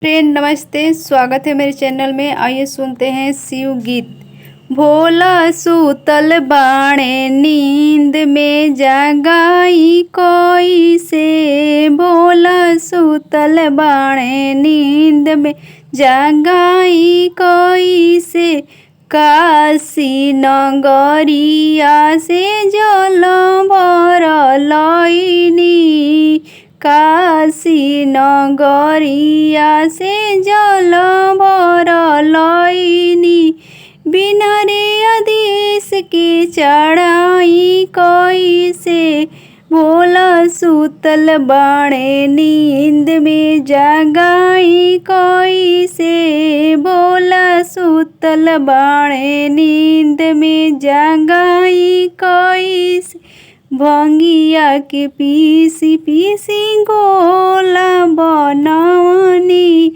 Friend नमस्ते, स्वागत है मेरे चैनल में। आइए सुनते हैं शिव गीत। भोला सूतल बाणे नींद में जगाई कोई से, भोला सूतल बाणे नींद में जगाई कोई से, काशी नगरिया से जल भरलईनी, काशी नगरिया से जल भरलईनी, बिना रे आदेश के चढ़ाई कोई से, भोला सूतल बाणे नींद में जगाई कोई से, भोला सूतल बाणे नींद में जगाई कोई से, भंगिया के पीसी पीसी गोला बनवनी,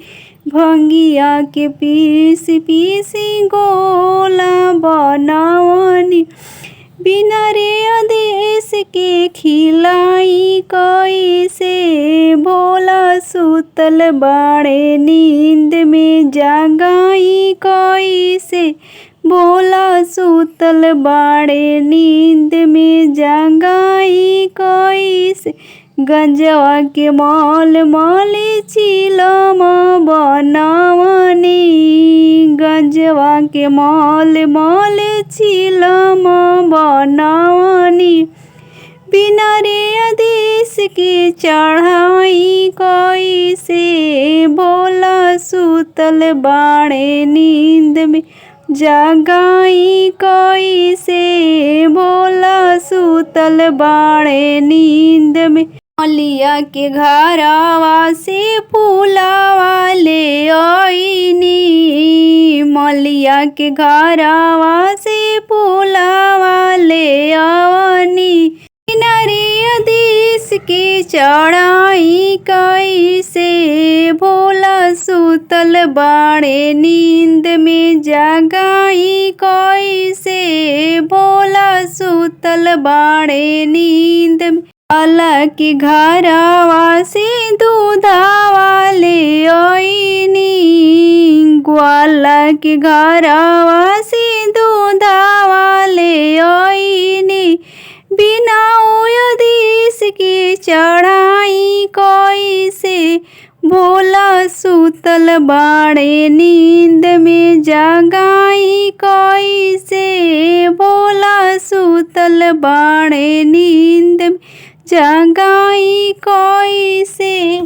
भंगिया के पीसी पीसी गोला बनवनी, बिना रे आदेश के खिलाई कोई से, भोला सूतल बाणे नींद में जगाई कोई से, भोला सूतल बाणे नींद में जगाई कोई से, गंजवा के माल माली चिलम बनवनी, गंजवा के माल माल चिलम बनवनी, बिना रे आदेश के चढ़ाई कोई से, भोला सूतल बाणे नींद में जगाई कोई से, भोला सूतल बाणे नींद में, मलिया के घरवा से फूलावा ले आईनी, मलिया के घरवा से फूलावा ले आवनी, बिना रे आदेश के चढ़ाई कोई से, भोला सूतल बाणे नींद में जगाई कोई से, भोला सूतल बाणे नींद में, ग्वाला के घरवा से दूधावा ले आईनी, ग्वाला के घरवा से दूधावा ले आईनी, बिना आदेश के चढ़ाई कोई से, भोला सूतल बाणे नींद में जगाई कोई से, भोला सूतल बाणे नींद में जगाई कोई से।